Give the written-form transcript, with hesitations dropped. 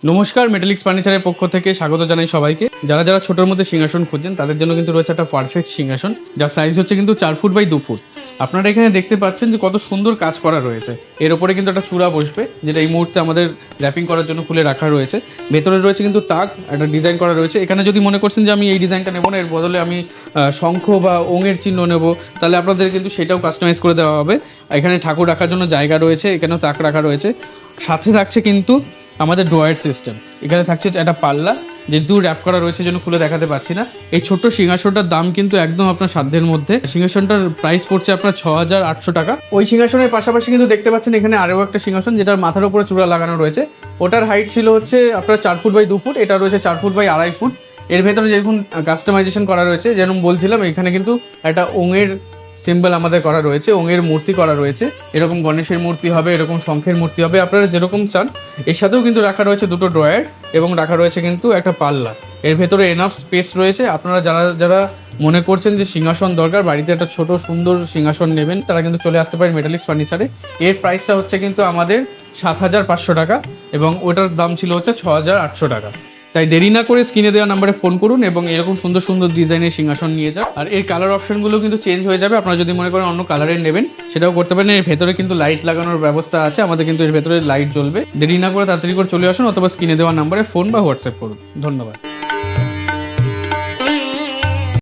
নমস্কার, মেটালিক্স ফার্নিচারের পক্ষ থেকে স্বাগত জানাই সবাইকে। যারা যারা ছোটোর মধ্যে সিংহাসন খুঁজছেন তাদের জন্য কিন্তু রয়েছে একটা পারফেক্ট সিংহাসন, যার সাইজ হচ্ছে কিন্তু 4 ফুট বাই 2 ফুট। আপনারা এখানে দেখতে পাচ্ছেন যে কত সুন্দর কাজ করা রয়েছে। এর ওপরে কিন্তু একটা চূড়া বসবে, যেটা এই মুহূর্তে আমাদের র্যাপিং করার জন্য খুলে রাখা রয়েছে। ভেতরে রয়েছে কিন্তু তাক, একটা ডিজাইন করা রয়েছে। এখানে যদি মনে করছেন যে আমি এই ডিজাইনটা নেবো না, এর বদলে আমি শঙ্খ বা ওঙের চিহ্ন নেব, তাহলে আপনাদের কিন্তু সেটাও কাস্টমাইজ করে দেওয়া হবে। এখানে ঠাকুর রাখার জন্য জায়গা রয়েছে, এখানেও তাক রাখা রয়েছে। সাথে থাকছে কিন্তু আমাদের ড্রয়ার সিস্টেম। এখানে থাকছে একটা পাল্লা, যেহেতু র্যাপ করা রয়েছে জন্য খুলে দেখাতে পারছি না। এই ছোট্ট সিংহাসনটার দাম কিন্তু একদম আপনার সাধ্যের মধ্যে। সিংহাসনটার প্রাইস পড়ছে আপনার 6,800 টাকা। ওই সিংহাসনের পাশাপাশি কিন্তু দেখতে পাচ্ছেন এখানে আরও একটা সিংহাসন, যেটার মাথার উপরে চূড়া লাগানো রয়েছে। ওটার হাইট ছিল হচ্ছে আপনার 4 ফুট বাই 2 ফুট, এটা রয়েছে 4 ফুট বাই 2.5 ফুট। এর ভেতরে যেরকম কাস্টমাইজেশন করা রয়েছে, যেরকম বলছিলাম, এখানে কিন্তু একটা ওঙের সিম্বল আমাদের করা রয়েছে, ওঙের মূর্তি করা রয়েছে। এরকম গণেশের মূর্তি হবে, এরকম শঙ্খের মূর্তি হবে, আপনারা যেরকম চান। এর সাথেও কিন্তু রাখা রয়েছে দুটো ড্রয়ার এবং রাখা রয়েছে কিন্তু একটা পাল্লা। এর ভেতরে এনাফ স্পেস রয়েছে। আপনারা যারা যারা মনে করছেন যে সিংহাসন দরকার, বাড়িতে একটা ছোট সুন্দর সিংহাসন নেবেন, তারা কিন্তু চলে আসতে পারেন মেটালিক্স ফার্নিচারে। এর প্রাইসটা হচ্ছে কিন্তু আমাদের 7,500 টাকা এবং ওটার দাম ছিল হচ্ছে 6,800 টাকা। তাই দেরি না করে স্ক্রিনে দেওয়া নাম্বারে ফোন করুন এবং এরকম সুন্দর সুন্দর ডিজাইনের সিংহাসন নিয়ে যান। আর এর কালার অপশনগুলো কিন্তু চেঞ্জ হয়ে যাবে। আপনারা যদি মনে করেন অন্য কালারের নেবেন, সেটাও করতে পারেন। এর ভেতরে কিন্তু লাইট লাগানোর ব্যবস্থা আছে, আমাদের কিন্তু এর ভেতরে লাইট জ্বলবে। দেরি না করে তাড়াতাড়ি করে চলে আসুন, অথবা স্ক্রিনে দেওয়া নাম্বারে ফোন বা হোয়াটসঅ্যাপ করুন। ধন্যবাদ।